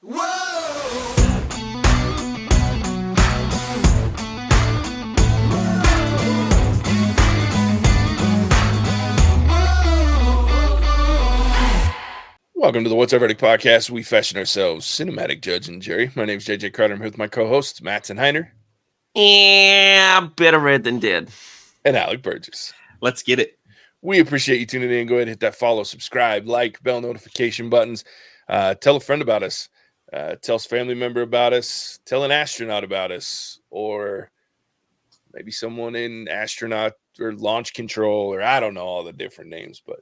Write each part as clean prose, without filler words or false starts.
Welcome to the What's Our Verdict podcast. We fashion ourselves cinematic judge and jury. My name is JJ Carter. I'm here with my co-hosts, Mattson Heiner. Yeah, better red than dead. And Alec Burgess. Let's get it. We appreciate you tuning in. Go ahead and hit that follow, subscribe, like, bell notification buttons. Tell a friend about us. Tell a family member about us. Tell an astronaut about us. Or maybe someone in astronaut or launch control, or I don't know all the different names, but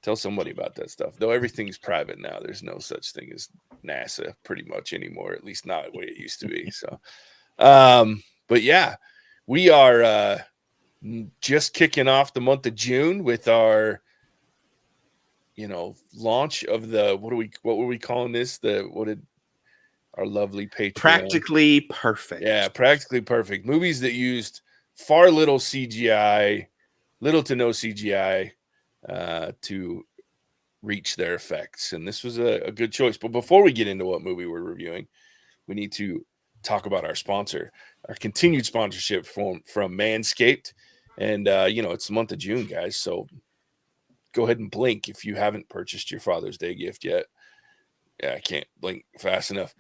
tell somebody about that stuff. Though everything's private now. There's no such thing as NASA pretty much anymore, at least not the way it used to be. So, but yeah, we are just kicking off the month of June with our, launch of the, what were we calling this? Our lovely Patreon. Practically perfect. Yeah, practically perfect. Movies that used far little CGI, little to no CGI, to reach their effects. And this was a good choice. But before we get into what movie we're reviewing, we need to talk about our sponsor, our continued sponsorship from Manscaped. And, it's the month of June, guys. So go ahead and blink if you haven't purchased your Father's Day gift yet. Yeah, I can't blink fast enough.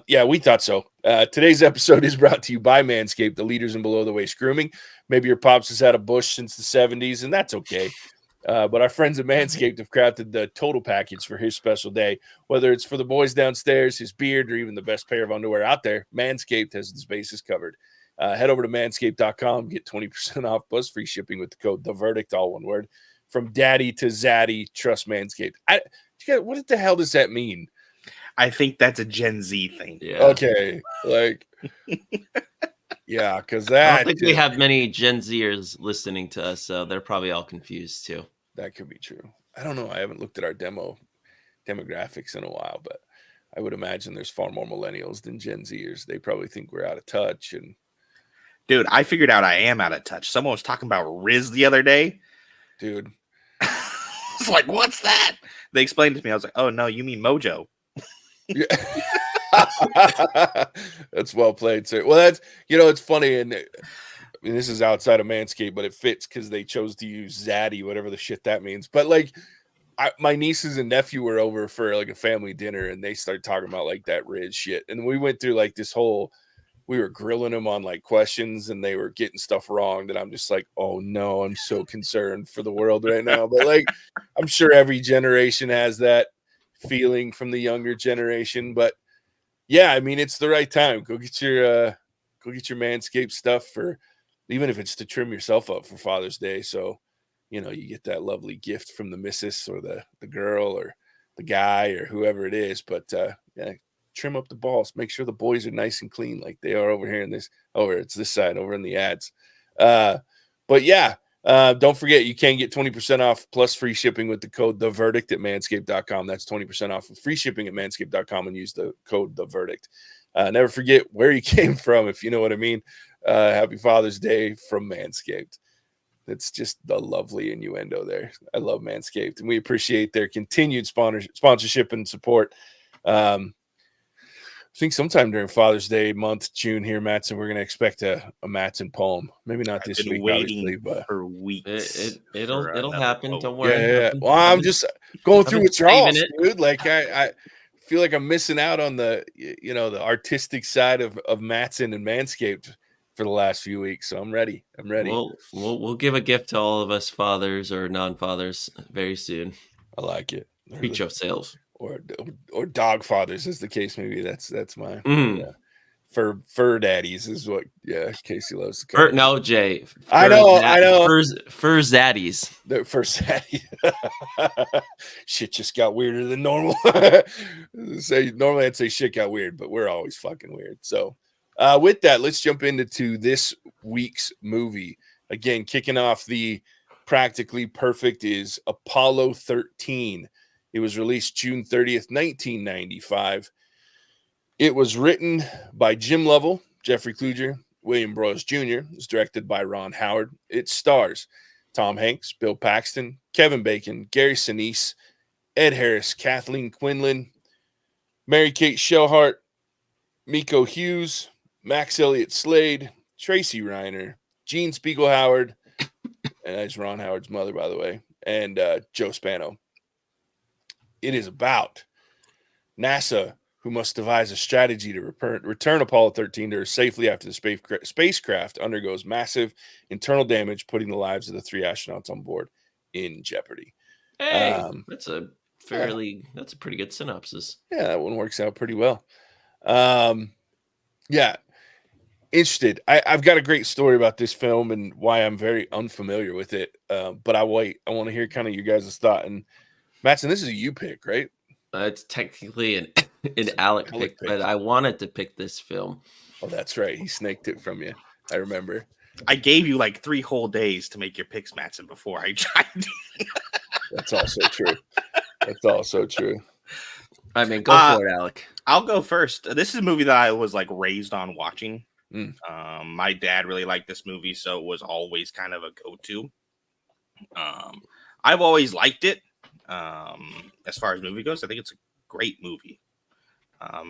Yeah, we thought so. Today's episode is brought to you by Manscaped, the leaders in below-the-waist grooming. Maybe your pops has had a bush since the 70s, and that's okay. But our friends at Manscaped have crafted the total package for his special day. Whether it's for the boys downstairs, his beard, or even the best pair of underwear out there, Manscaped has the bases covered. Head over to manscaped.com, get 20% off plus free shipping with the code THEVERDICT, all one word. From daddy to zaddy, trust Manscaped. What the hell does that mean? I think that's a Gen Z thing. Yeah. Okay. Yeah, because that. I don't think we have many Gen Zers listening to us, so they're probably all confused too. That could be true. I don't know. I haven't looked at our demographics in a while, but I would imagine there's far more millennials than Gen Zers. They probably think we're out of touch. And dude, I figured out I am out of touch. Someone was talking about Riz the other day. Dude. It's like, what's that? They explained it to me. I was like, oh, no, you mean Mojo. Yeah. That's well played, sir. Well, that's, it's funny. And this is outside of Manscaped, but it fits because they chose to use Zaddy, whatever the shit that means. But my nieces and nephew were over for a family dinner, and they started talking about that Riz shit. And we went through we were grilling them on questions, and they were getting stuff wrong that I'm just like, oh no, I'm so concerned for the world right now. But I'm sure every generation has that feeling from the younger generation. But yeah, I mean, it's the right time. Go get your Manscaped stuff, for even if it's to trim yourself up for Father's Day. So, you get that lovely gift from the missus or the girl or the guy or whoever it is. But yeah, trim up the balls. Make sure the boys are nice and clean like they are over here in this. It's this side over in the ads. But yeah, don't forget, you can get 20% off plus free shipping with the code THEVERDICT at manscaped.com. That's 20% off of free shipping at manscaped.com, and use the code THEVERDICT. Never forget where you came from, if you know what I mean. Happy Father's Day from Manscaped. It's just the lovely innuendo there. I love Manscaped, and we appreciate their continued sponsorship and support. I think sometime during Father's Day month, June here, Mattson, we're going to expect a Mattson poem. Maybe not this week, obviously, but for weeks. It'll happen. Don't worry. Yeah. Well, I'm just going through withdrawals, dude. I feel like I'm missing out on the the artistic side of Mattson and Manscaped for the last few weeks. So I'm ready. We'll give a gift to all of us fathers or non-fathers very soon. I like it. Treat yourselves. Or dog fathers, as the case may be. That's my fur daddies is what Casey loves to call it. No, Jay. I know. Fur zaddies. The fur zaddy. Shit just got weirder than normal. Normally I'd say shit got weird, but we're always fucking weird. So with that, let's jump into this week's movie. Again, kicking off the practically perfect is Apollo 13. It was released June 30th, 1995. It was written by Jim Lovell, Jeffrey Kluger, William Broyles Jr. It was directed by Ron Howard. It stars Tom Hanks, Bill Paxton, Kevin Bacon, Gary Sinise, Ed Harris, Kathleen Quinlan, Mary-Kate Shellhart, Miko Hughes, Max Elliott Slade, Tracy Reiner, Gene Spiegelhoward, and that's Ron Howard's mother, by the way, and Joe Spano. It is about NASA, who must devise a strategy to return Apollo 13 to Earth safely after the spacecraft undergoes massive internal damage, putting the lives of the 3 astronauts on board in jeopardy. Hey, that's a pretty good synopsis. Yeah, that one works out pretty well. Yeah, interested. I've got a great story about this film and why I'm very unfamiliar with it. But I want to hear kind of your guys' thought. And Mattson, this is a you pick, right? It's technically an Alec pick, but I wanted to pick this film. Oh, that's right. He snaked it from you. I remember. I gave you like 3 whole days to make your picks, Mattson, before I tried. That's also true. That's also true. I mean, go for it, Alec. I'll go first. This is a movie that I was like raised on watching. My dad really liked this movie, so it was always kind of a go-to. I've always liked it. As far as movie goes, I think it's a great movie.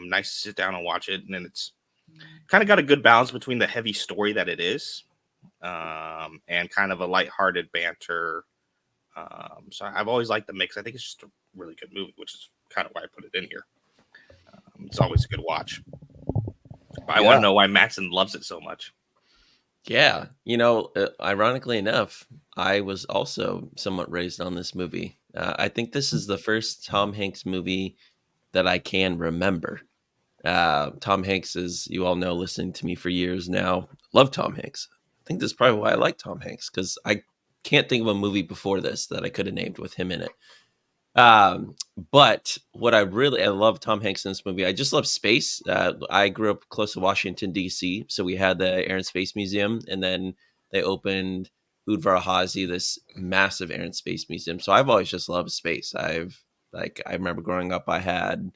Nice to sit down and watch it, and then it's kind of got a good balance between the heavy story that it is, and kind of a lighthearted banter. So I've always liked the mix. I think it's just a really good movie, which is kind of why I put it in here. It's always a good watch. But I want to know why Mattson loves it so much. Yeah, ironically enough, I was also somewhat raised on this movie. I think this is the first Tom Hanks movie that I can remember. Tom Hanks, as you all know, listening to me for years now, love Tom Hanks. I think this is probably why I like Tom Hanks, because I can't think of a movie before this that I could have named with him in it. But what I love Tom Hanks in this movie. I just love space. I grew up close to Washington, D.C., so we had the Air and Space Museum, and then they opened Udvar Hazy, this massive Air and Space Museum. So I've always just loved space. I remember growing up, I had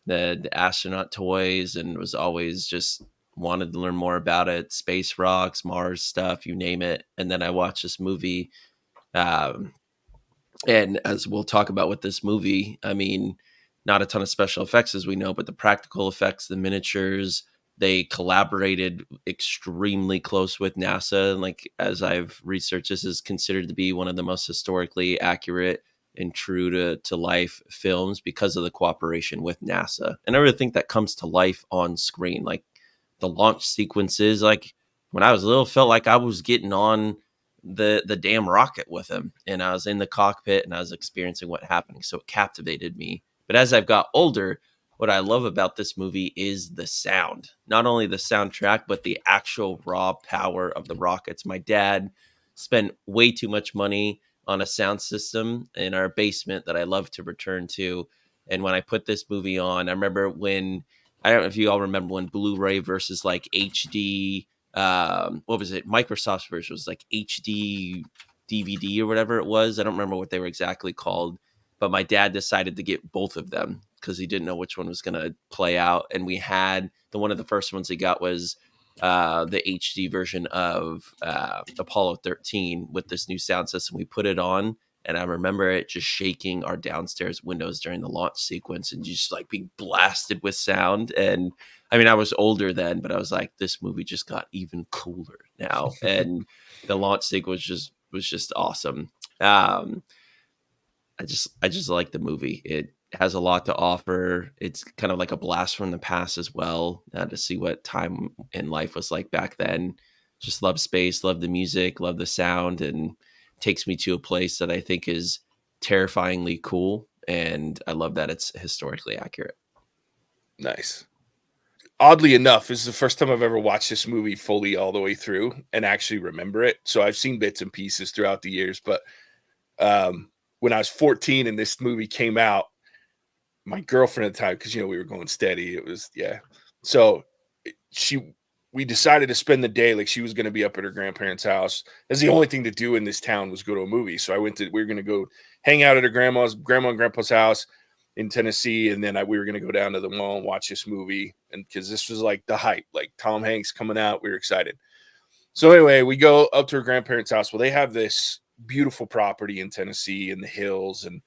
the astronaut toys and was always just wanted to learn more about it. Space rocks, Mars stuff, you name it. And then I watched this movie. And as we'll talk about with this movie, I mean, not a ton of special effects as we know, but the practical effects, the miniatures, they collaborated extremely close with NASA. And like, as I've researched, this is considered to be one of the most historically accurate and true to life films because of the cooperation with NASA. And I really think that comes to life on screen. Like the launch sequences, like when I was little, felt like I was getting on the damn rocket with him, and I was in the cockpit and I was experiencing what happening. So it captivated me. But as I've got older, what I love about this movie is the sound, not only the soundtrack, but the actual raw power of the rockets. My dad spent way too much money on a sound system in our basement that I love to return to. And when I put this movie on, I remember I don't know if you all remember when Blu-ray versus like HD, what was it? Microsoft's version was like HD DVD or whatever it was. I don't remember what they were exactly called, but my dad decided to get both of them because he didn't know which one was going to play out. And we had one of the first ones he got was the HD version of Apollo 13 with this new sound system. We put it on, and I remember it just shaking our downstairs windows during the launch sequence and just like being blasted with sound. And I mean, I was older then, but I was like, this movie just got even cooler now. And the launch sequence was just awesome. I just like the movie. It has a lot to offer. It's kind of like a blast from the past as well, to see what time in life was like back then. Just love space, love the music, love the sound, and takes me to a place that I think is terrifyingly cool. And I love that it's historically accurate. Nice. Oddly enough, this is the first time I've ever watched this movie fully all the way through and actually remember it. So I've seen bits and pieces throughout the years, but when I was 14 and this movie came out, my girlfriend at the time, because we were going steady, it was so we decided to spend the day, like she was going to be up at her grandparents' house. That's the only thing to do in this town was go to a movie. So we were going to go hang out at her grandma and grandpa's house in Tennessee, and then we were going to go down to the mall and watch this movie, and because this was like the hype, like Tom Hanks coming out, we were excited. So anyway, we go up to her grandparents' house. Well, they have this beautiful property in Tennessee in the hills, and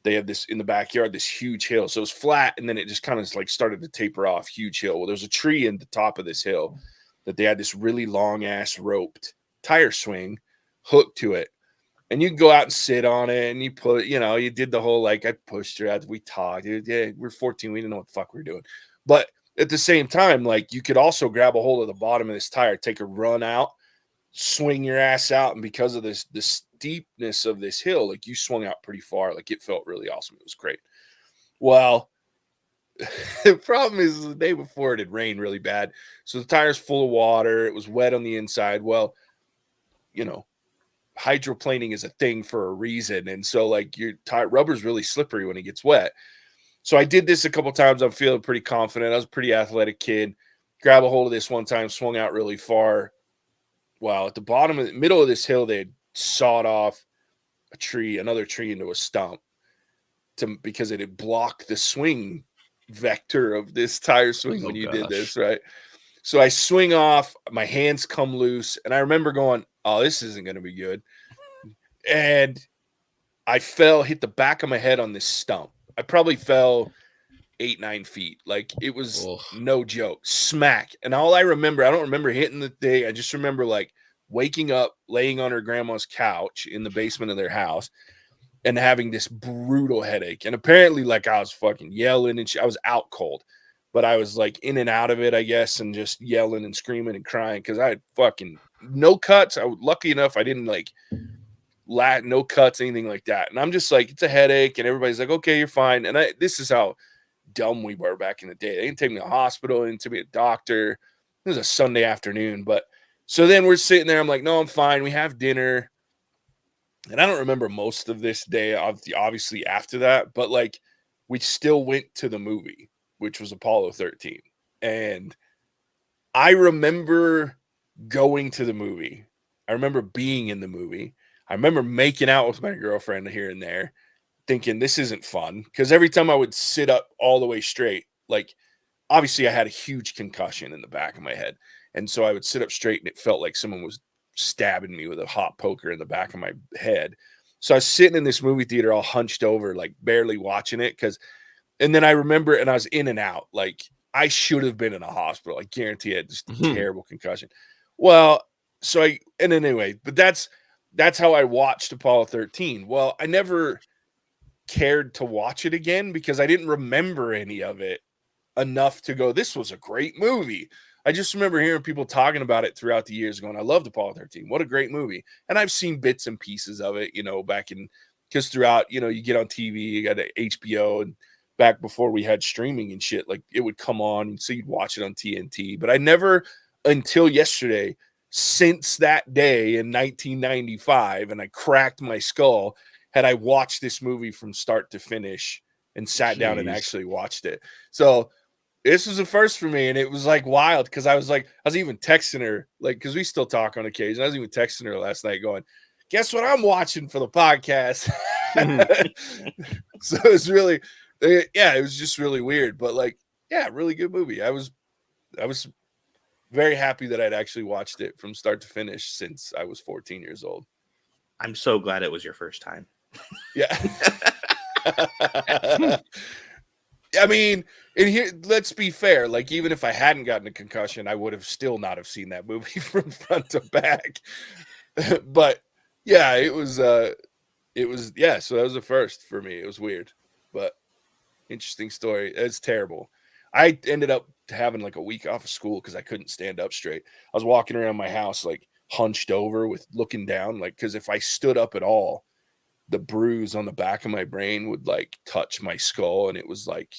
they have this in the backyard, this huge hill. So it was flat, and then it just kind of like started to taper off, huge hill. Well, there's a tree in the top of this hill that they had this really long ass roped tire swing hooked to it. And you can go out and sit on it, and you put, you did the whole, like, I pushed her out. We talked. Yeah, we're 14. We didn't know what the fuck we were doing. But at the same time, like, you could also grab a hold of the bottom of this tire, take a run out, swing your ass out. And because of the steepness of this hill, like, you swung out pretty far. Like, it felt really awesome. It was great. Well, the problem is the day before it had rained really bad. So the tire's full of water. It was wet on the inside. Well, hydroplaning is a thing for a reason. And so, like, your rubber's really slippery when it gets wet. So I did this a couple times. I'm feeling pretty confident. I was a pretty athletic kid. Grab a hold of this one time, swung out really far. Well, at the middle of this hill, they had sawed off another tree into a stump because it had blocked the swing vector of this tire swing when you did this, right? So I swing off, my hands come loose, and I remember going, oh, this isn't going to be good. And I hit the back of my head on this stump. I probably fell 8-9 feet. Like, it was no joke. Smack. And all I remember, I don't remember hitting the thing. I just remember, like, waking up, laying on her grandma's couch in the basement of their house and having this brutal headache. And apparently, like, I was fucking yelling and I was out cold. But I was, like, in and out of it, I guess, and just yelling and screaming and crying because I had fucking no cuts. I was lucky enough I didn't, like, no cuts, anything like that. And I'm just like, it's a headache. And everybody's like, okay, you're fine. And this is how dumb we were back in the day. They didn't take me to the hospital. They didn't take me to a doctor. It was a Sunday afternoon. But so then we're sitting there. I'm like, no, I'm fine. We have dinner. And I don't remember most of this day, obviously, after that. But, like, we still went to the movie, which was Apollo 13. And I remember going to the movie. I remember being in the movie. I remember making out with my girlfriend here and there, thinking this isn't fun. Because every time I would sit up all the way straight, like, obviously I had a huge concussion in the back of my head. And so I would sit up straight and it felt like someone was stabbing me with a hot poker in the back of my head. So I was sitting in this movie theater all hunched over, like barely watching it. And then I remember, and I was in and out. Like, I should have been in a hospital. I guarantee it. Just a terrible concussion. Well, anyway, but that's how I watched Apollo 13. Well, I never cared to watch it again because I didn't remember any of it enough to go, this was a great movie. I just remember hearing people talking about it throughout the years going, I loved Apollo 13. What a great movie. And I've seen bits and pieces of it, because throughout, you get on TV, you got HBO, and back before we had streaming and shit, like, it would come on, and so you'd watch it on TNT. But I never, until yesterday, since that day in 1995, and I cracked my skull, had I watched this movie from start to finish and sat down and actually watched it. So this was a first for me, and it was, like, wild because I was even texting her, like, because we still talk on occasion. I was even texting her last night going, guess what I'm watching for the podcast? So it was really, it was just really weird, but, like, yeah, really good movie. I was very happy that I'd actually watched it from start to finish since I was 14 years old. I'm so glad it was your first time. Yeah. I mean, and here, let's be fair. Like, even if I hadn't gotten a concussion, I would have still not have seen that movie from front to back. But yeah, it was. So that was the first for me. It was weird, but interesting story. It's terrible. I ended up having like a week off of school because I couldn't stand up straight. I was walking around my house like hunched over with looking down, like, because if I stood up at all, the bruise on the back of my brain would like touch my skull, and it was like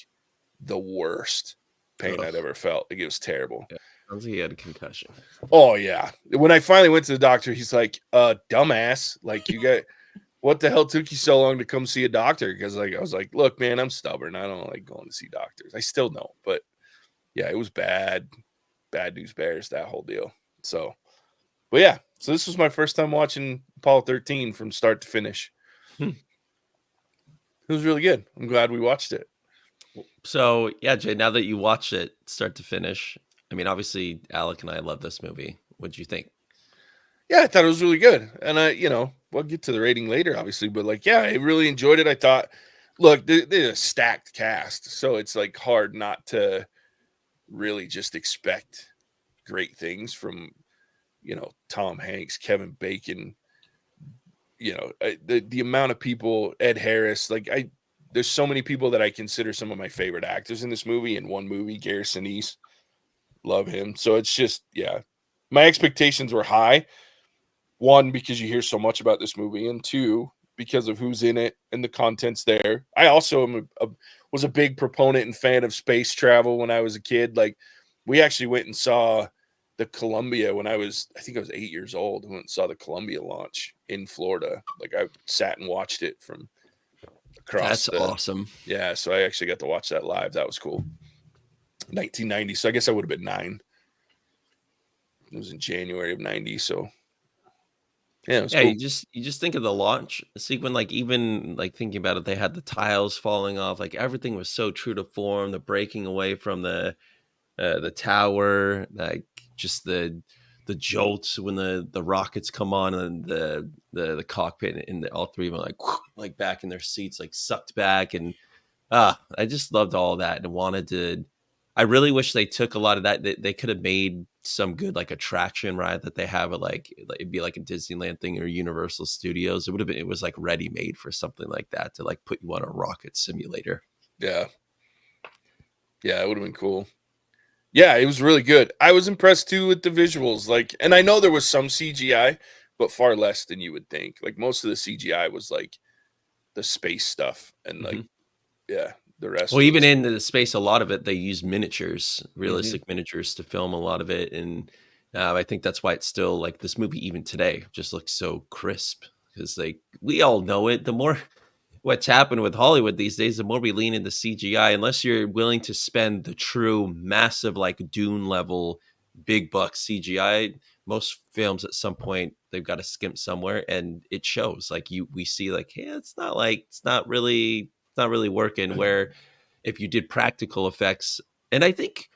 the worst pain I'd ever felt. Like, it was terrible. Yeah. Sounds like he had a concussion. Oh yeah. When I finally went to the doctor, he's like, dumbass, like, you got what the hell took you so long to come see a doctor? Because, like, I was like, look, man, I'm stubborn. I don't like going to see doctors. I still don't, but yeah, it was bad news bears, that whole deal. So, but yeah, so this was my first time watching Apollo 13 from start to finish. It was really good. I'm glad we watched it. So yeah, Jay, now that you watched it start to finish, I mean, obviously Alec and I love this movie. What'd you think? Yeah, I thought it was really good. And we'll get to the rating later, obviously, but like, yeah, I really enjoyed it. I thought look, they're a stacked cast, so it's like hard not to really just expect great things from, Tom Hanks, Kevin Bacon, the amount of people, Ed Harris, there's so many people that I consider some of my favorite actors in this movie. In one movie, Garrison East, love him. So it's just, yeah, my expectations were high. One, because you hear so much about this movie, and two, because of who's in it and the content's there. I also was a big proponent and fan of space travel when I was a kid. Like, we actually went and saw the Columbia when I think I was 8 years old. I went and saw the Columbia launch in Florida. Like, I sat and watched it from across That's awesome. Yeah, so I actually got to watch that live. That was cool. 1990, so I guess I would have been 9. It was in January of 90, so yeah, it was Yeah, cool. you just think of the launch sequence, like even like thinking about it, they had the tiles falling off, like everything was so true to form, the breaking away from the tower, like just the jolts when the rockets come on and the cockpit and all three of them like back in their seats, like sucked back. And I just loved all that and wanted to. I really wish they took a lot of that. They could have made some good like attraction ride that they have at it'd be like a Disneyland thing or Universal Studios. It was like ready made for something like that to like put you on a rocket simulator. Yeah, it would have been cool. Yeah, it was really good. I was impressed too with the visuals. Like, and I know there was some CGI, but far less than you would think. Like, most of the CGI was like the space stuff, and like, yeah, the rest Well, even was. in the space, a lot of it they use miniatures, Mhm. realistic miniatures, to film a lot of it, and I think that's why it's still like this movie even today just looks so crisp because like we all know it. The more what's happened with Hollywood these days, the more we lean into CGI, unless you're willing to spend the true massive like Dune level big buck CGI. Most films at some point they've got to skimp somewhere, and it shows. Like we see like, hey, it's not really working. Where if you did practical effects, and I think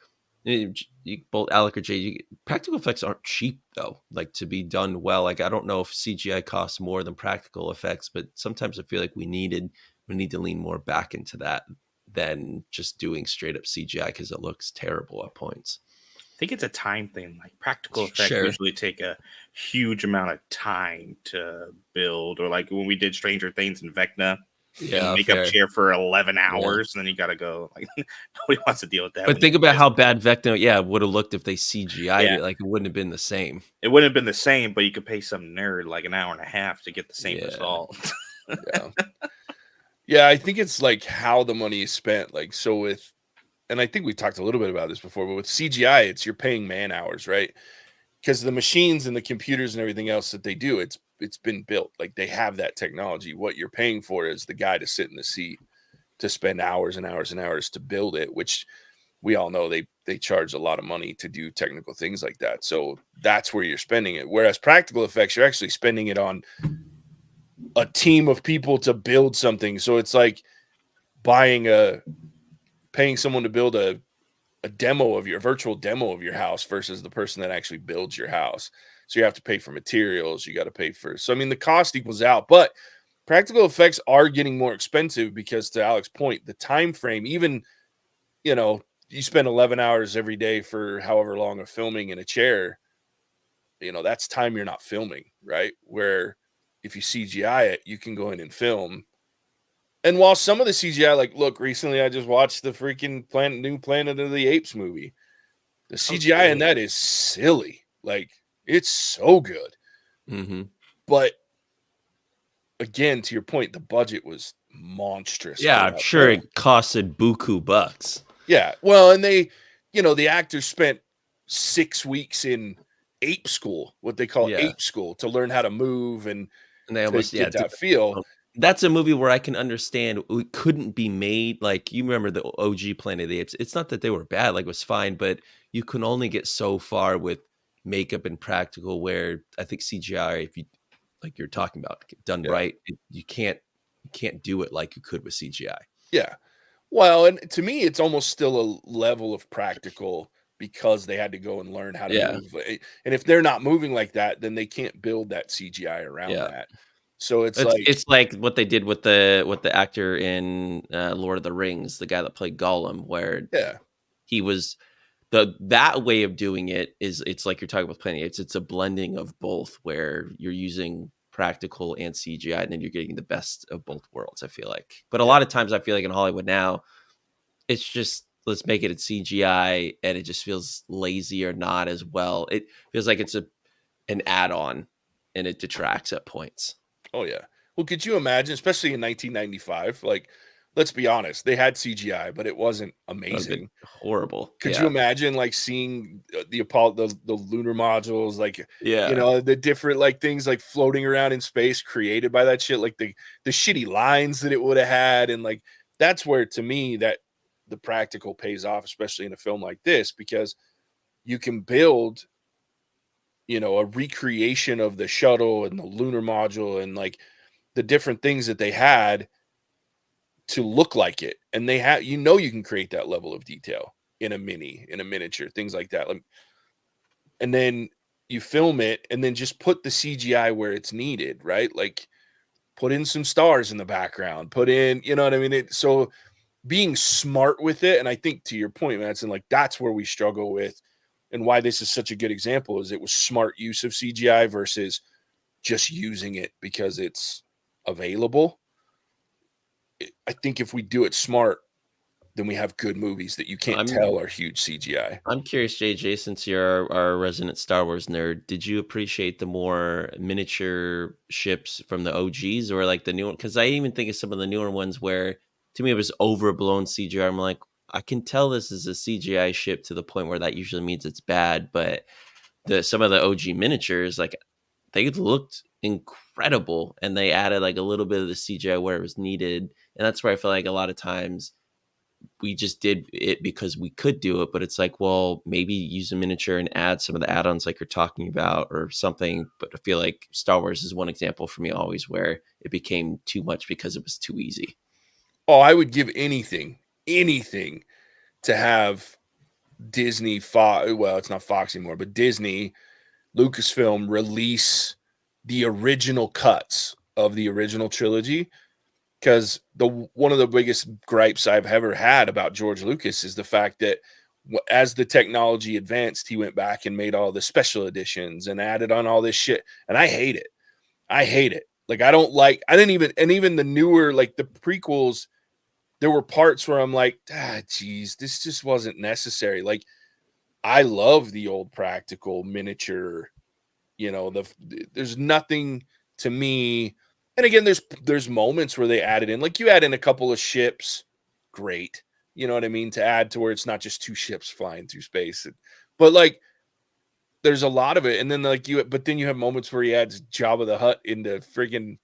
both Alec or Jay, practical effects aren't cheap though. Like to be done well, like I don't know if CGI costs more than practical effects, but sometimes I feel like we need to lean more back into that than just doing straight up CGI because it looks terrible at points. I think it's a time thing. Like practical effects Sure. usually take a huge amount of time to build, or like when we did Stranger Things in Vecna, in the Yeah, makeup fair. chair for 11 Yeah. hours, and then you got to go. Like nobody wants to deal with that. But When you think about guys, how bad Vecna, would have looked if they CGI'd yeah, it. Like it wouldn't have been the same. it wouldn't have been the same, but you could pay some nerd like an hour and a half to get the same Yeah. result. Yeah, yeah. I think it's like how the money is spent. Like, so with, and I think we talked a little bit about this before, but with CGI, it's you're paying man hours, right? Because the machines and the computers and everything else that they do, it's been built. Like, they have that technology. What you're paying for is the guy to sit in the seat to spend hours and hours and hours to build it, which we all know they charge a lot of money to do technical things like that. So that's where you're spending it. Whereas practical effects, you're actually spending it on a team of people to build something. So it's like paying someone to build a demo of your virtual demo of your house versus the person that actually builds your house. So you have to pay for materials, you got to pay for. So I mean, the cost equals out, but practical effects are getting more expensive because, to Alec's point, the time frame, even, you spend 11 hours every day for however long of filming in a chair, that's time you're not filming, right? Where if you CGI it, you can go in and film. And while some of the CGI, like, look, recently I just watched the freaking new Planet of the Apes movie. The Oh, CGI in cool. that is silly. Like, it's so good. Mm-hmm. But again, to your point, the budget was monstrous for Yeah, I'm that sure film. it costed buku bucks. Yeah. Well, and the actors spent 6 weeks in ape school, what they call Yeah. ape school, to learn how to move and And they to almost, get do that feel. that's a movie where I can understand it couldn't be made. Like you remember the OG Planet of the Apes. It's not that they were bad, like it was fine, but you can only get so far with makeup and practical where I think CGI, if you like you're talking about done Yeah. right, you can't do it like you could with CGI. Yeah. Well, and to me, it's almost still a level of practical because they had to go and learn how to Yeah. move. And if they're not moving like that, then they can't build that CGI around Yeah. that. So it's It's like, it's like what they did with the actor in Lord of the Rings, the guy that played Gollum, where yeah, he was that way of doing it is it's like you're talking about Planet Apes. It's a blending of both where you're using practical and CGI, and then you're getting the best of both worlds. I feel like, but a yeah. lot of times I feel like in Hollywood now, it's just let's make it a CGI, and it just feels lazy or not as well. It feels like it's an add on, and it detracts at points. Oh yeah. Well, could you imagine, especially in 1995? Like, let's be honest, they had CGI, but it wasn't That would have been amazing. horrible. Could you Yeah, imagine like seeing the Apollo, the lunar modules, like, you yeah. know, the different like things like floating around in space created by that shit, like the shitty lines that it would have had, and like that's where to me that the practical pays off, especially in a film like this, because you can build, you know, a recreation of the shuttle and the lunar module and like the different things that they had to look like it. And they have, you know, you can create that level of detail in a miniature, things like that. Like, and then you film it and then just put the CGI where it's needed, right? Like put in some stars in the background, put in, you know what I mean? So being smart with it. And I think to your point, Mattson, like that's where we struggle with and why this is such a good example is it was smart use of CGI versus just using it because it's available. I think if we do it smart, then we have good movies that you can't I'm tell are huge CGI. I'm curious, JJ, since you're our resident Star Wars nerd, did you appreciate the more miniature ships from the OGs or like the new one? Because I even think of some of the newer ones where to me it was overblown CGI. I'm like, I can tell this is a CGI ship to the point where that usually means it's bad. But some of the OG miniatures, like they looked incredible and they added like a little bit of the CGI where it was needed. And that's where I feel like a lot of times we just did it because we could do it, but it's like, well, maybe use a miniature and add some of the add-ons like you're talking about or something. But I feel like Star Wars is one example for me always where it became too much because it was too easy. Oh, I would give anything to have Disney Fox. Well, it's not Fox anymore, but Disney, Lucasfilm release the original cuts of the original trilogy. Because one of the biggest gripes I've ever had about George Lucas is the fact that as the technology advanced, he went back and made all the special editions and added on all this shit. And I hate it. I hate it. Like I didn't even, and even the newer, like the prequels, there were parts where I'm like, geez, this just wasn't necessary. Like I love the old practical miniature, you know, there's nothing to me. And again, there's moments where they added in, like you add in a couple of ships, great. You know what I mean? To add to where it's not just two ships flying through space. But like there's a lot of it. And then but then you have moments where he adds Jabba the Hutt into friggin'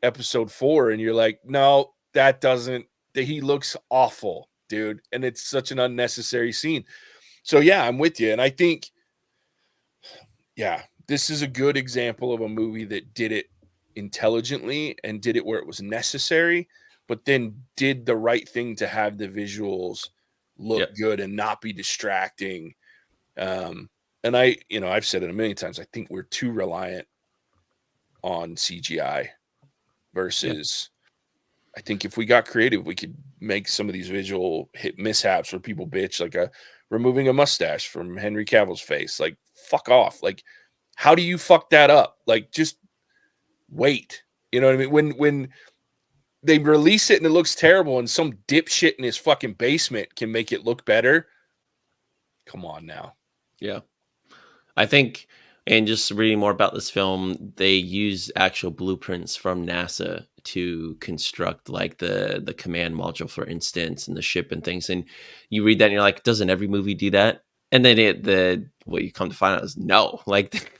episode 4, and you're like, no, that doesn't that he looks awful, dude. And it's such an unnecessary scene. So yeah, I'm with you. And I think, yeah, this is a good example of a movie that did it intelligently and did it where it was necessary, but then did the right thing to have the visuals look Yep. good and not be distracting. Um, and I've said it a million times. I think we're too reliant on CGI Yeah. versus. I think if we got creative, we could make some of these visual hit mishaps where people bitch, like removing a mustache from Henry Cavill's face. Like, fuck off. Like, how do you fuck that up? Like, just wait. You know what I mean? When they release it and it looks terrible, and some dipshit in his fucking basement can make it look better. Come on now. Yeah. I think, and just reading more about this film, they use actual blueprints from NASA to construct like the command module, for instance, and the ship and things. And you read that and you're like, doesn't every movie do that? And then what you come to find out is no. Like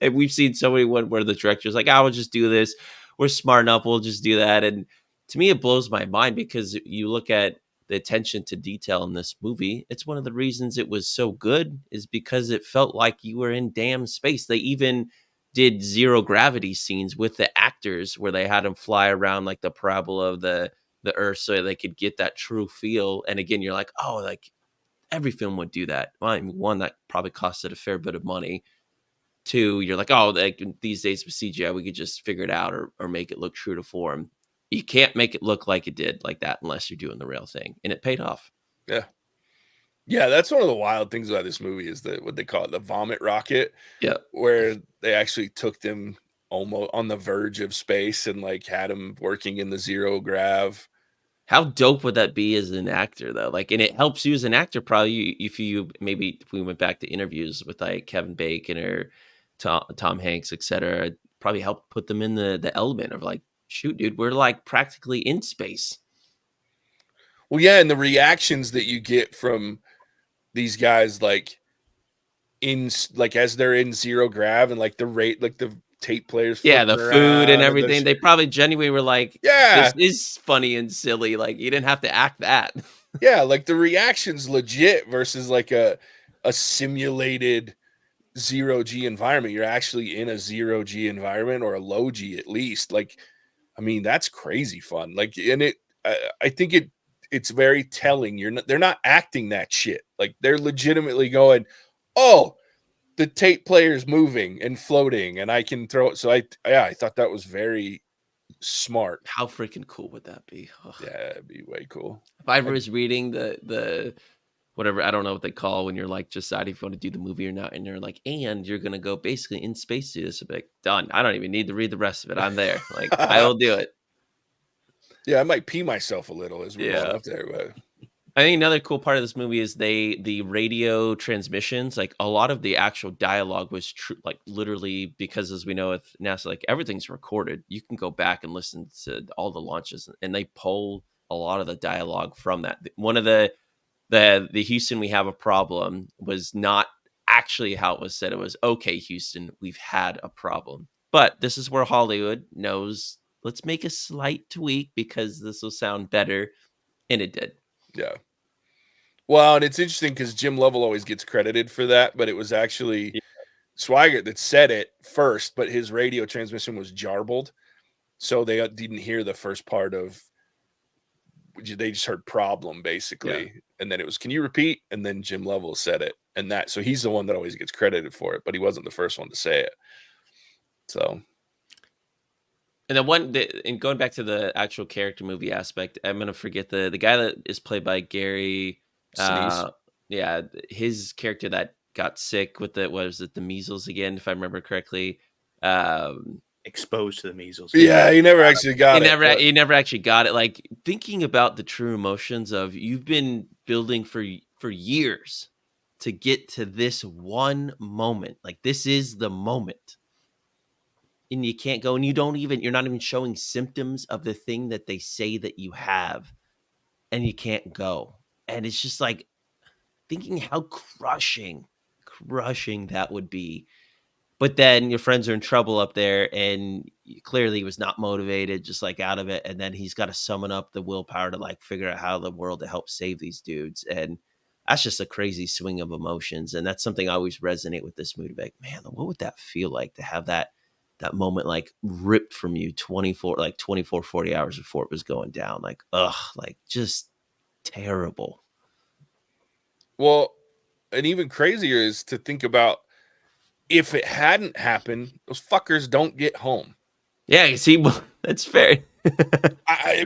and we've seen so many one where the director's like, I will just do this. We're smart enough, we'll just do that. And to me, it blows my mind because you look at the attention to detail in this movie. It's one of the reasons it was so good is because it felt like you were in damn space. They even did zero gravity scenes with the actors where they had them fly around like the parabola of the earth so they could get that true feel. And again, you're like, oh, like every film would do that. Well, I mean, one that probably costed a fair bit of money. Two, you're like, oh, like these days with CGI, we could just figure it out or make it look true to form. You can't make it look like it did like that unless you're doing the real thing, and it paid off. Yeah. Yeah, that's one of the wild things about this movie is what they call it, the vomit rocket, Yeah. where they actually took them almost on the verge of space and like had them working in the zero grav. How dope would that be as an actor, though? Like, and it helps you as an actor, probably if we went back to interviews with like Kevin Bacon or Tom Hanks, etc. Probably help put them in the element of like, shoot, dude, we're like practically in space. Well, yeah, and the reactions that you get from these guys, like as they're in zero grav and like the tape players, Yeah, the food and everything. They probably genuinely were like, yeah, this is funny and silly. Like, you didn't have to act that. yeah, like the reactions legit versus like a simulated zero G environment. You're actually in a zero G environment or a low G at least. Like, I mean, that's crazy fun. Like, and I think it's very telling. They're not acting that shit. Like, they're legitimately going, oh, the tape player's moving and floating, and I can throw it. So I thought that was very smart. How freaking cool would that be? Ugh. Yeah, it'd be way cool. If I was reading the whatever, I don't know what they call when you're like deciding if you want to do the movie or not, and they're like, and you're gonna go basically in space to this, like done. I don't even need to read the rest of it. I'm there. Like, I will do it. Yeah, I might pee myself a little as we're going up there, but I think another cool part of this movie is the radio transmissions. Like, a lot of the actual dialogue was true, like literally, because as we know with NASA, like everything's recorded. You can go back and listen to all the launches, and they pull a lot of the dialogue from that. One of the Houston, we have a problem was not actually how it was said. It was, okay, Houston, we've had a problem. But this is where Hollywood knows, let's make a slight tweak because this will sound better. And it did. Yeah. Well, and it's interesting because Jim Lovell always gets credited for that, but it was actually Swigert that said it first, but his radio transmission was jarbled. So they didn't hear the first part of, they just heard problem basically. Yeah. And then it was, can you repeat? And then Jim Lovell said it. And so he's the one that always gets credited for it, but he wasn't the first one to say it. So. And then and going back to the actual character movie aspect, I'm going to forget the guy that is played by Gary. Yeah, his character that got sick with the measles again, if I remember correctly. Exposed to the measles. Yeah, he never actually got it. He never actually got it. Like, thinking about the true emotions of, you've been building for years to get to this one moment. Like, this is the moment. And you can't go, and you're not even showing symptoms of the thing that they say that you have, and you can't go. And it's just like thinking how crushing that would be. But then your friends are in trouble up there, and clearly he was not motivated, just like out of it. And then he's got to summon up the willpower to like figure out how the world to help save these dudes. And that's just a crazy swing of emotions. And that's something I always resonate with this movie. Like, man, what would that feel like to have that moment like ripped from you 24, 40 hours before it was going down? Like, like just terrible. Well, and even crazier is to think about, if it hadn't happened, those fuckers don't get home. Yeah, see, that's fair.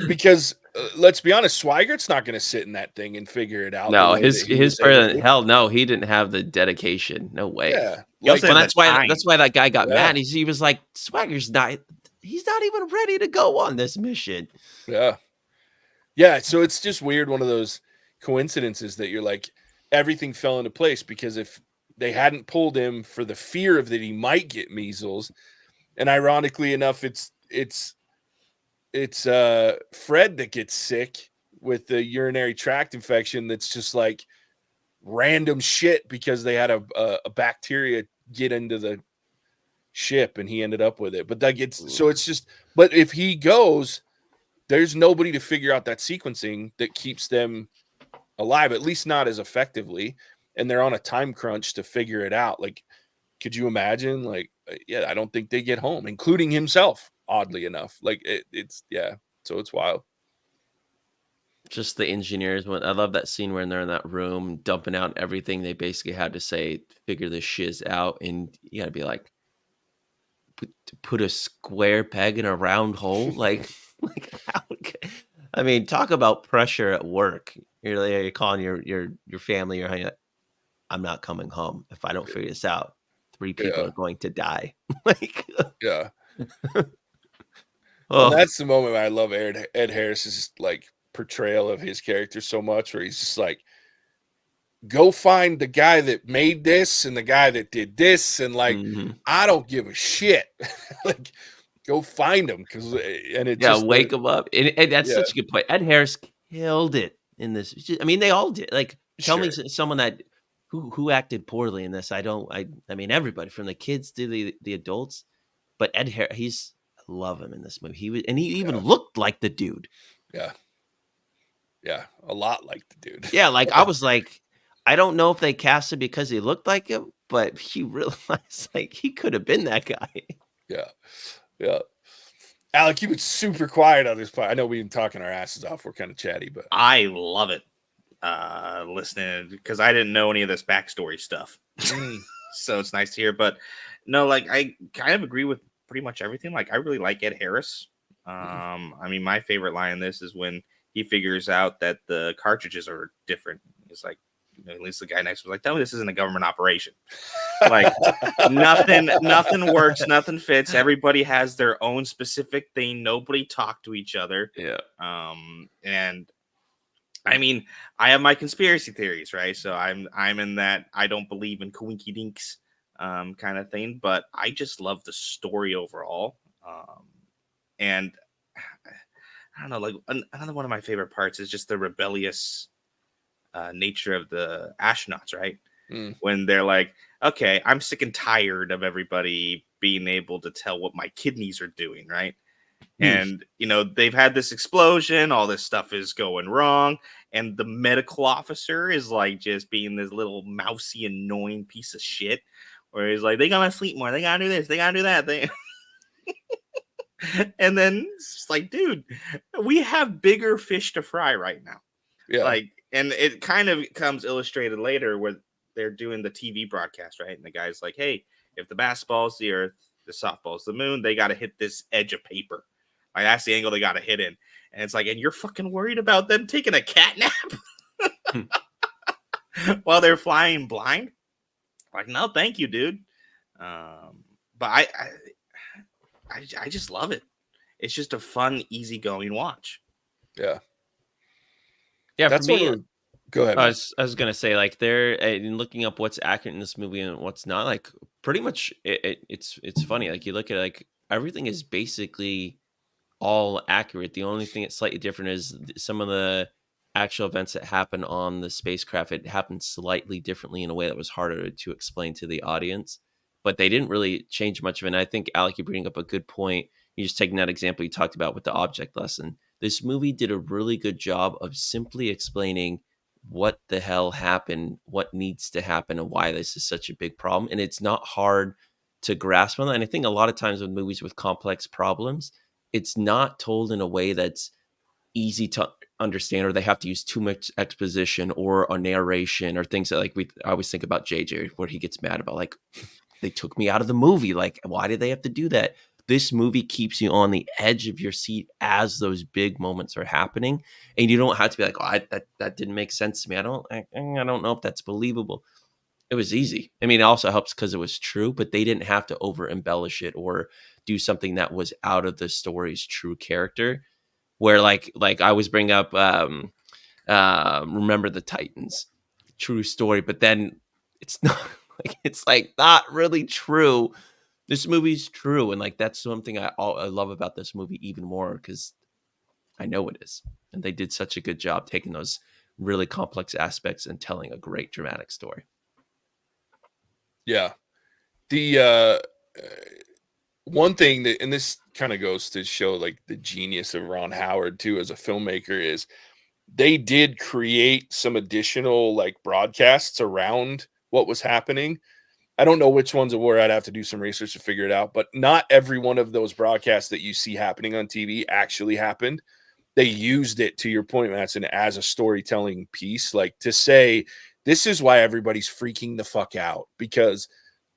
Because let's be honest, Swigert's not going to sit in that thing and figure it out. No, his president, hell no, he didn't have the dedication. No way. Yeah, that's why that guy got mad. He was like, Swigert's he's not even ready to go on this mission. Yeah, yeah. So it's just weird, one of those coincidences that you're like, everything fell into place, because if they hadn't pulled him for the fear of that he might get measles, and ironically enough, it's Fred that gets sick with the urinary tract infection. That's just like random shit because they had a bacteria get into the ship and he ended up with it. But that gets, so it's just, but if he goes, there's nobody to figure out that sequencing that keeps them alive, at least not as effectively. And they're on a time crunch to figure it out. Like, could you imagine? Like, yeah, I don't think they get home, including himself, oddly enough. Like, it's so it's wild. Just the engineers. I love that scene when they're in that room dumping out everything they basically had to say, figure this shiz out, and you gotta be like, put a square peg in a round hole, like how? I mean, talk about pressure at work. You're calling your family. You're like, I'm not coming home if I don't figure this out. 3 people Yeah, are going to die. Like, yeah. Well, oh, that's the moment where I love Ed Harris's like portrayal of his character so much, where he's just like, go find the guy that made this and the guy that did this, and like, mhm. I don't give a shit. Like, go find them, because and it Yeah, just wake them up. And that's yeah, such a good point. Ed Harris killed it in this. I mean, they all did. Like, tell me sure, someone that who acted poorly in this. I mean, everybody from the kids to the adults. But Ed Harris, I love him in this movie. He even yeah, looked like the dude. yeah, yeah, a lot like the dude. Yeah, like I was like, I don't know if they cast him because he looked like him, but he realized like he could have been that guy. Yeah, yeah. Alec, you've been super quiet on this part. I know we've been talking our asses off. We're kind of chatty, but I love it. Listening, because I didn't know any of this backstory stuff. So it's nice to hear. But no, like I kind of agree with pretty much everything. Like I really like Ed Harris. I mean, my favorite line in this is when he figures out that the cartridges are different. It's like, at least the guy next to him was like, tell me this isn't a government operation. Like nothing works, nothing fits. Everybody has their own specific thing. Nobody talk to each other. Yeah. And I mean, I have my conspiracy theories, right? So I'm in that I don't believe in coinky dinks kind of thing, but I just love the story overall. And I don't know, like another one of my favorite parts is just the rebellious nature of the astronauts, right? Mm. When they're like, okay, I'm sick and tired of everybody being able to tell what my kidneys are doing, right? And they've had this explosion, all this stuff is going wrong, and the medical officer is like just being this little mousy annoying piece of shit, where he's like, they gotta sleep more, they gotta do this, they gotta do that thing. And then it's just like, dude, we have bigger fish to fry right now. Yeah, Like, and it kind of comes illustrated later where they're doing the TV broadcast, right? And the guy's like, hey, if the basketball's the earth, the softball's the moon, they got to hit this edge of paper. Like, that's the angle they got to hit in. And it's like, and you're fucking worried about them taking a cat nap while they're flying blind? Like, no, thank you, dude. But I just love it. It's just a fun, easygoing watch. yeah. Yeah, for That's me, what. Go ahead, I man. was gonna say, like, they're in looking up what's accurate in this movie and what's not. Like, pretty much, it's funny. Like, you look at like everything is basically all accurate. The only thing that's slightly different is some of the actual events that happen on the spacecraft. It happened slightly differently in a way that was harder to explain to the audience. But they didn't really change much of it. And I think, Alec, you bring up a good point. You just taking that example you talked about with the object lesson. This movie did a really good job of simply explaining what the hell happened, what needs to happen, and why this is such a big problem. And it's not hard to grasp on that. And I think a lot of times with movies with complex problems, it's not told in a way that's easy to understand, or they have to use too much exposition or a narration or things that like I always think about JJ, where he gets mad about like, they took me out of the movie. Like, why did they have to do that? This movie keeps you on the edge of your seat as those big moments are happening, and you don't have to be like, "Oh, that didn't make sense to me. I don't know if that's believable." It was easy. I mean, it also helps because it was true, but they didn't have to over embellish it or do something that was out of the story's true character. Where like I always bring up, Remember the Titans, true story, but then it's not like it's like not really true. This movie's true, and like that's something I love about this movie even more because I know it is, and they did such a good job taking those really complex aspects and telling a great dramatic story. Yeah, the one thing that, and this kind of goes to show like the genius of Ron Howard too as a filmmaker, is they did create some additional like broadcasts around what was happening. I don't know which ones it were. I'd have to do some research to figure it out, but not every one of those broadcasts that you see happening on TV actually happened. they used it, to your point, Mattson, as a storytelling piece, like to say, this is why everybody's freaking the fuck out, because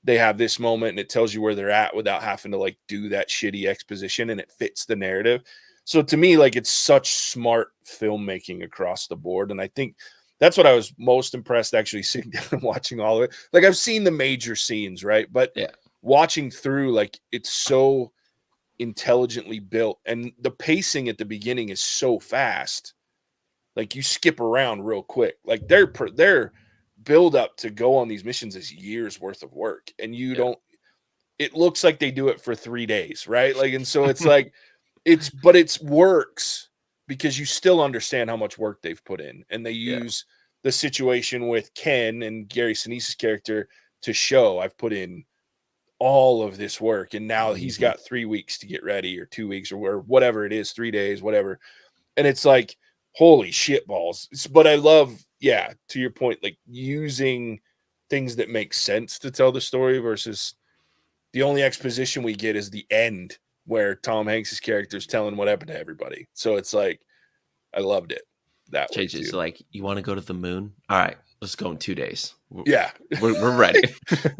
they have this moment and it tells you where they're at without having to like do that shitty exposition, and it fits the narrative. So to me, like, it's such smart filmmaking across the board. And I think that's what I was most impressed, actually, sitting down and watching all of it. Like, I've seen the major scenes, right? But Yeah. watching through, like, it's so intelligently built, and the pacing at the beginning is so fast. Like, you skip around real quick. Like, their build up to go on these missions is years worth of work, and you don't. It looks like they do it for 3 days, right? Like, and so it's like but it's works because you still understand how much work they've put in, and they use the situation with Ken and Gary Sinise's character to show, I've put in all of this work, and now he's got 3 weeks to get ready, or 2 weeks, or whatever it is, 3 days, whatever. And it's like, holy shit balls. But I love, to your point, like using things that make sense to tell the story versus the only exposition we get is the end where Tom Hanks's character is telling what happened to everybody. So it's like, I loved it that way Changes too. like, you want to go to the moon? All right, let's go in 2 days. We're ready.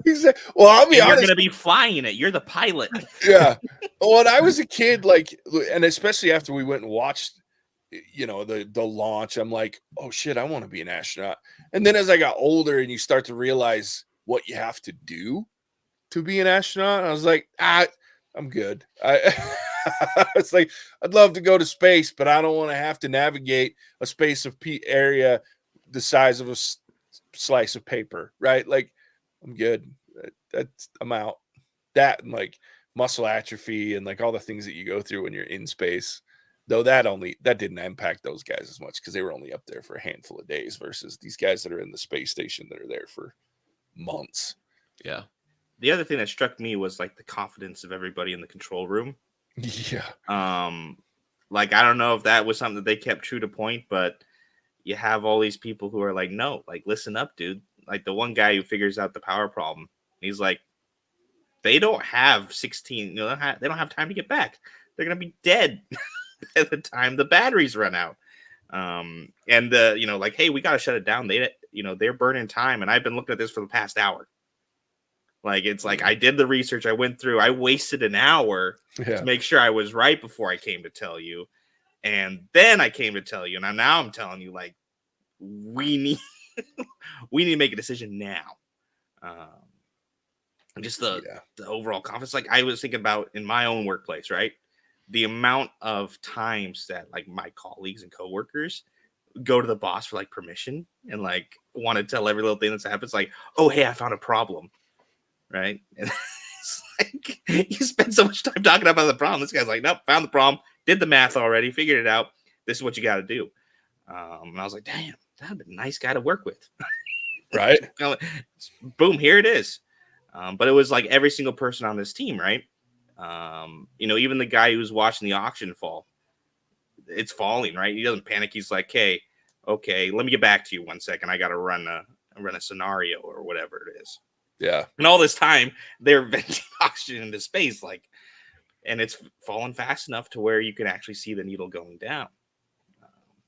Exactly. Well, I'll be honest. You're going to be flying it. You're the pilot. Yeah. When I was a kid, like, and especially after we went and watched, the launch, I'm like, oh shit, I want to be an astronaut. And then as I got older and you start to realize what you have to do to be an astronaut, I was like, I'm good. It's like, I'd love to go to space, but I don't want to have to navigate a space of area the size of a slice of paper, right? Like, I'm good. I'm out. That, and like muscle atrophy and like all the things that you go through when you're in space, though that didn't impact those guys as much because they were only up there for a handful of days versus these guys that are in the space station that are there for months. Yeah. The other thing that struck me was like the confidence of everybody in the control room. Yeah. Like, I don't know if that was something that they kept true to point, but you have all these people who are like, no, like, listen up, dude. Like the one guy who figures out the power problem, he's like, they don't have 16, they don't have time to get back. They're going to be dead by the time the batteries run out. And like, hey, we got to shut it down. They're burning time. And I've been looking at this for the past hour. Like, it's like, I did the research. I went through, I wasted an hour to make sure I was right before I came to tell you. And then I came to tell you. And now I'm telling you, like, we need to make a decision now. Just the overall confidence. Like, I was thinking about in my own workplace, right? The amount of times that like my colleagues and coworkers go to the boss for like permission and like want to tell every little thing that's happened. It's like, oh, hey, I found a problem. Right. And it's like, you spend so much time talking about the problem. This guy's like, nope, found the problem, did the math already, figured it out. This is what you got to do. And I was like, damn, that'd be a nice guy to work with. Right. Boom, here it is. But it was like every single person on this team, right? Even the guy who's watching the auction fall, it's falling, right? He doesn't panic. He's like, hey, okay, let me get back to you 1 second. I got to run a scenario or whatever it is. Yeah. And all this time they're venting oxygen into space, like, and it's falling fast enough to where you can actually see the needle going down.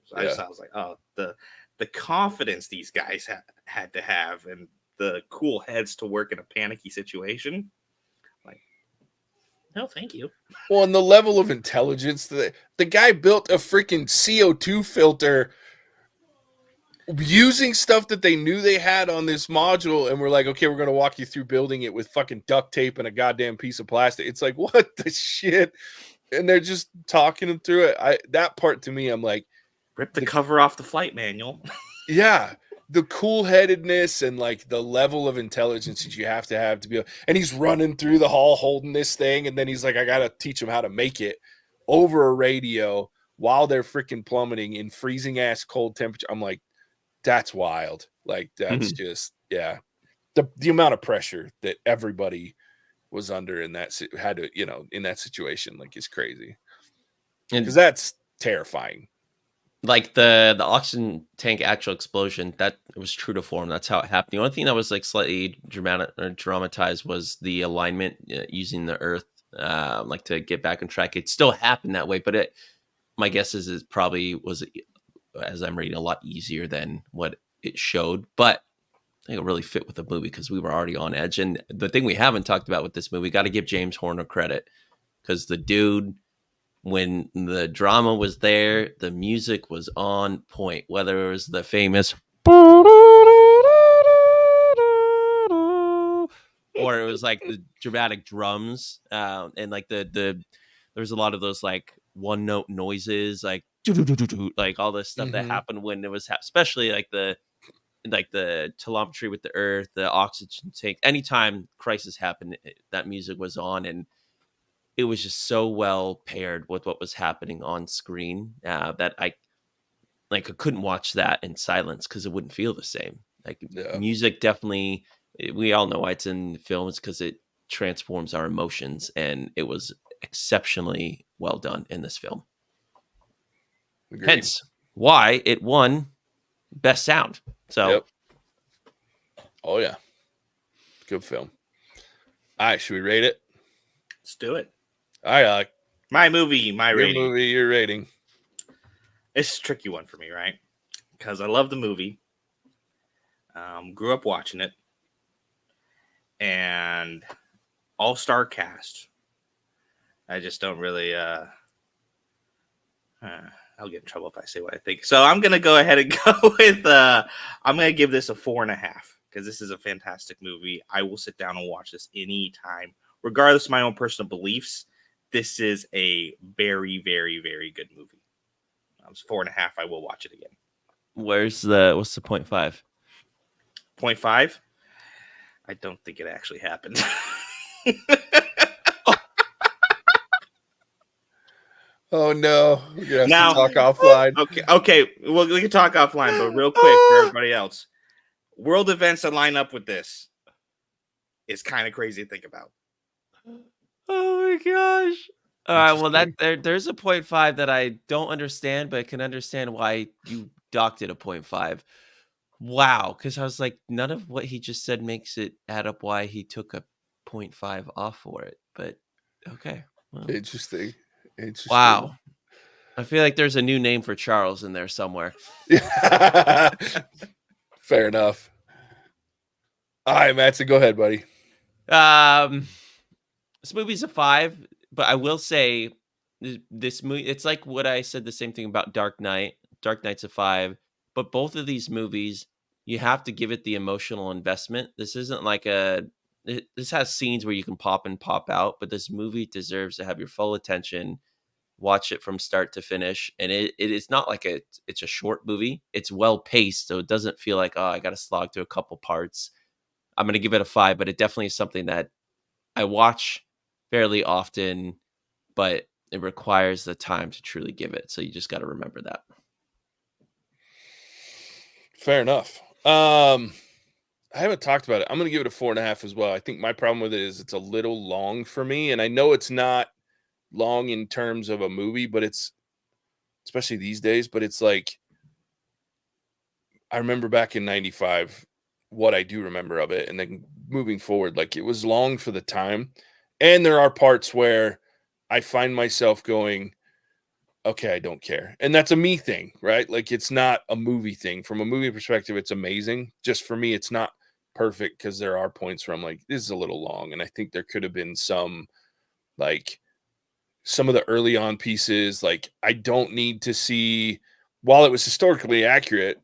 So I was like, oh, the confidence these guys had to have, and the cool heads to work in a panicky situation. Like, no, thank you. Well, and the level of intelligence, the guy built a freaking CO2 filter using stuff that they knew they had on this module, and we're like, okay, we're going to walk you through building it with fucking duct tape and a goddamn piece of plastic. It's like, what the shit? And they're just talking them through it. That part to me, I'm like, rip the cover off the flight manual. Yeah. The cool-headedness and like the level of intelligence that you have to be, and he's running through the hall holding this thing, and then he's like, I gotta teach him how to make it over a radio while they're freaking plummeting in freezing ass cold temperature. I'm like, that's wild. Like, that's just the amount of pressure that everybody was under in that had to, in that situation, like, is crazy, because that's terrifying. Like the oxygen tank actual explosion, that was true to form. That's how it happened. The only thing that was like slightly dramatized was the alignment using the Earth, like to get back on track. It still happened that way, but my guess is it probably was, as I'm reading, a lot easier than what it showed, but I think it really fit with the movie because we were already on edge. And the thing we haven't talked about with this movie, got to give James Horner credit, because the dude, when the drama was there, the music was on point, whether it was the famous or it was like the dramatic drums, and like the there's a lot of those like one note noises, like like all the stuff that happened when it was especially like the telemetry with the earth, the oxygen tank. Anytime crisis happened, that music was on, and it was just so well paired with what was happening on screen, that I couldn't watch that in silence because it wouldn't feel the same. Like Yeah. music definitely, we all know why it's in films, because it transforms our emotions, and it was exceptionally well done in this film. Agreed. Hence why it won best sound. So, yep. Oh yeah, good film. All right, should we rate it? Let's do it. All right, Alec. My movie, my Your rating. movie, your rating. It's a tricky one for me, right? Because I love the movie. Grew up watching it. And all-star cast. I just don't really... I'll get in trouble if I say what I think. So I'm going to go ahead and go with... I'm going to give this a 4.5. Because this is a fantastic movie. I will sit down and watch this anytime. Regardless of my own personal beliefs, this is a very, very, very good movie. It's 4.5. I will watch it again. what's the 0.5? 0.5? I don't think it actually happened. Oh no, we're gonna have Now, to talk offline. Okay. Well, we can talk offline, but real quick for everybody else, world events that line up with this is kind of crazy to think about. Oh my gosh! All right, well there's a 0.5 that I don't understand, but I can understand why you docked it a 0.5. Wow, because I was like, none of what he just said makes it add up why he took a 0.5 off for it. But okay, well, Interesting. wow. I feel like there's a new name for Charles in there somewhere. Fair enough. All right, Mattson, go ahead, buddy. This movie's a 5, but I will say this movie, it's like what I said the same thing about Dark Knight. Dark Knight's a 5, but both of these movies, you have to give it the emotional investment. This isn't like this has scenes where you can pop and pop out, but this movie deserves to have your full attention. Watch it from start to finish, and it is not like it's a short movie. It's well paced, so it doesn't feel like, oh, I got to slog through a couple parts. I'm going to give it a 5, but it definitely is something that I watch fairly often, but it requires the time to truly give it. So you just got to remember that. Fair enough. I haven't talked about it. I'm going to give it a 4.5 as well. I think my problem with it is it's a little long for me, and I know it's not long in terms of a movie, but it's, especially these days, but it's like, I remember back in 95 what I do remember of it, and then moving forward, like, it was long for the time, and there are parts where I find myself going, okay, I don't care, and that's a me thing, right? Like, it's not a movie thing. From a movie perspective, it's amazing. Just for me, it's not perfect, because there are points where I'm like, this is a little long, and I think there could have been some, like, some of the early on pieces, like, I don't need to see, while it was historically accurate,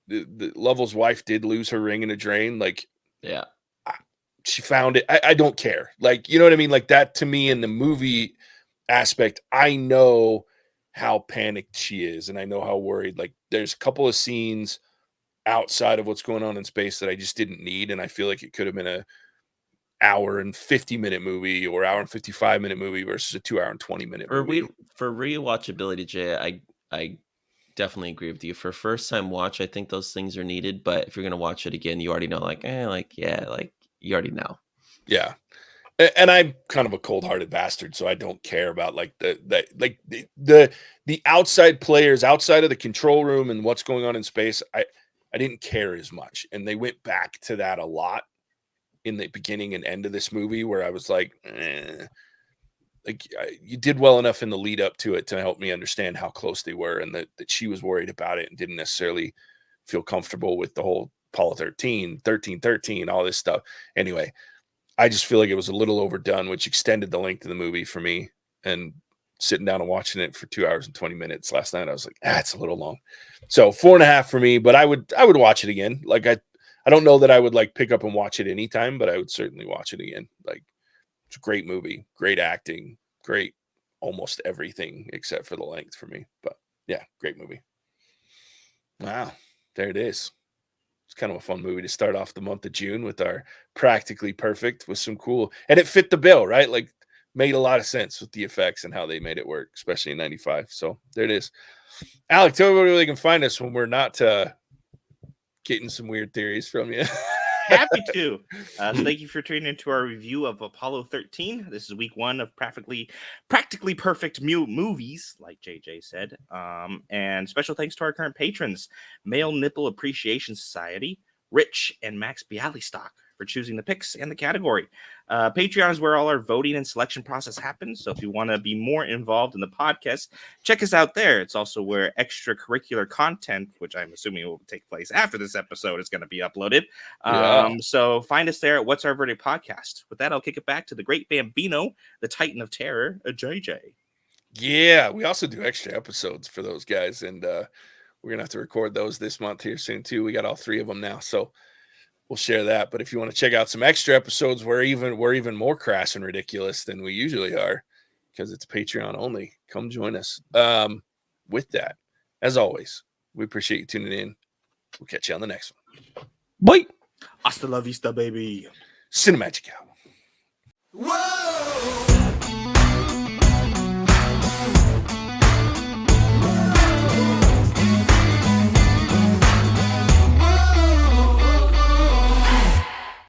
the Lovell's wife did lose her ring in a drain. Like, Yeah. She found it. I don't care. Like, you know what I mean? Like, that to me in the movie aspect, I know how panicked she is, and I know how worried. Like, there's a couple of scenes outside of what's going on in space that I just didn't need, and I feel like it could have been a hour and 50-minute movie or hour and 55-minute movie versus a 2 hour and 20-minute movie. For rewatchability, Jay, I definitely agree with you. For first time watch, I think those things are needed. But if you're gonna watch it again, you already know, like you already know. Yeah, and I'm kind of a cold-hearted bastard, so I don't care about like the outside players outside of the control room and what's going on in space. I didn't care as much, and they went back to that a lot in the beginning and end of this movie, where I was like, you did well enough in the lead up to it to help me understand how close they were, and that she was worried about it and didn't necessarily feel comfortable with the whole Apollo 13, all this stuff. Anyway, I just feel like it was a little overdone, which extended the length of the movie for me. And sitting down and watching it for 2 hours and 20 minutes last night, I was like, it's a little long. So 4.5 for me, but I would watch it again. Like I don't know that I would like pick up and watch it anytime, but I would certainly watch it again. Like, it's a great movie, great acting, great almost everything except for the length for me. But yeah, great movie. Wow, there it is. It's kind of a fun movie to start off the month of June with our Practically Perfect with some cool, and it fit the bill, right? Like, made a lot of sense with the effects and how they made it work, especially in 95. So there it is. Alec, tell everybody where they can find us when we're not getting some weird theories from you. Happy to. So thank you for tuning into our review of Apollo 13. This is week 1 of practically perfect movies, like JJ said. And special thanks to our current patrons, Male Nipple Appreciation Society, Rich, and Max Bialystock, for choosing the picks and the category. Patreon is where all our voting and selection process happens. So if you want to be more involved in the podcast, check us out there. It's also where extracurricular content, which I'm assuming will take place after this episode, is going to be uploaded. So find us there at What's Our Verdict Podcast. With that, I'll kick it back to the great Bambino, the Titan of Terror, JJ. Yeah, we also do extra episodes for those guys, and we're going to have to record those this month here soon too. We got all 3 of them now, so we'll share that. But if you want to check out some extra episodes, we're even more crass and ridiculous than we usually are, because it's Patreon only. Come join us. With that, as always, we appreciate you tuning in. We'll catch you on the next one. Bye. Hasta la vista, baby. Cinemagic out. Whoa!